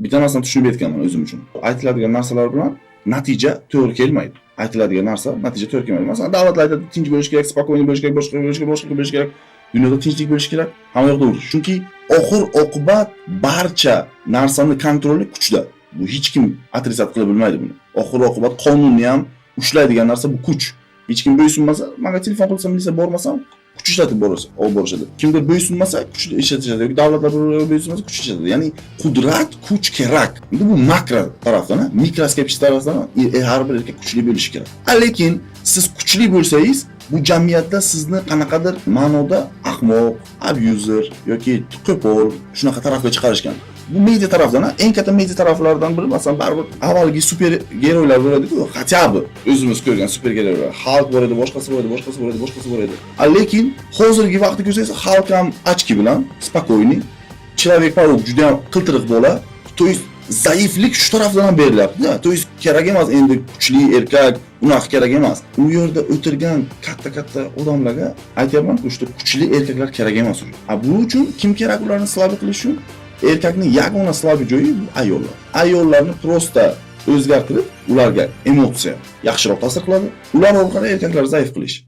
bitta narsani tushunib yetganman o'zim uchun. Aytiladigan narsalar bilan natija to'g'ri kelmaydi. Aytiladigan narsa natija to'g'ri kelmaydi. Masalan, davlatlar aytadi, tinch bo'lish kerak, spokойно bo'lish kerak, boshqa bo'lish kerak. Dunyoda tinchlik bo'lish kerak. Hamma yoqda urush. Chunki oxir oqibat barcha narsani kontroli kuchda. Bu hech kim atrasat qila bilmaydi buni. Oxir oqibat qonunni ham ushlaydigan narsa bu kuch. Hech kim bo'ysunmasa, menga telefon qilsam, militsiya bormasam, kuch ishlatib borishadi. Kimdir bo'ysunmasa, kuch ishlatishadi yoki davlatlar bo'ysunmasa, kuch ishlatadi. Ya'ni qudrat, kuch kerak. Endi bu makro tarafdan, mikroskopik tarafdan har bir erkak kuchli bo'lishi kerak. Lekin siz kuchli bo'lsangiz, bu jamiyatda sizni qanaqadir ma'noda ahmoq, abuser yoki qo'pol shunaqa tarafga chiqarishgan. Bu media tarafdan, eng katta media taraflardan biri, masalan, baribir avvalgi super geroylar bo'ladi-ku, хотя бы o'zimiz ko'rgan super geroylar. Xalq bor edi, boshqasi bor edi. Lekin hozirgi vaqtda ko'rsangiz, xalq ham ochki bilan, spokойный, Человек-pavuk juda ham qiltiriq bola. To есть zaiflik shu tarafdan ham berilyapti. To есть kerak emas endi kuchli erkak, unaqa kerak emas. U yerda o'tirgan katta odamlarga aytyapman-ku, shu kuchli erkaklar kerak emas. Bu uchun kim kerak ularni slabi qilish uchun? Erkakning yagona slabi joyi bu ayollar. Ayollarni prosta o'zgartirib, ularga emotsiya yaxshiroq ta'sir qiladi. Ular orqali erkaklar zaif qilish.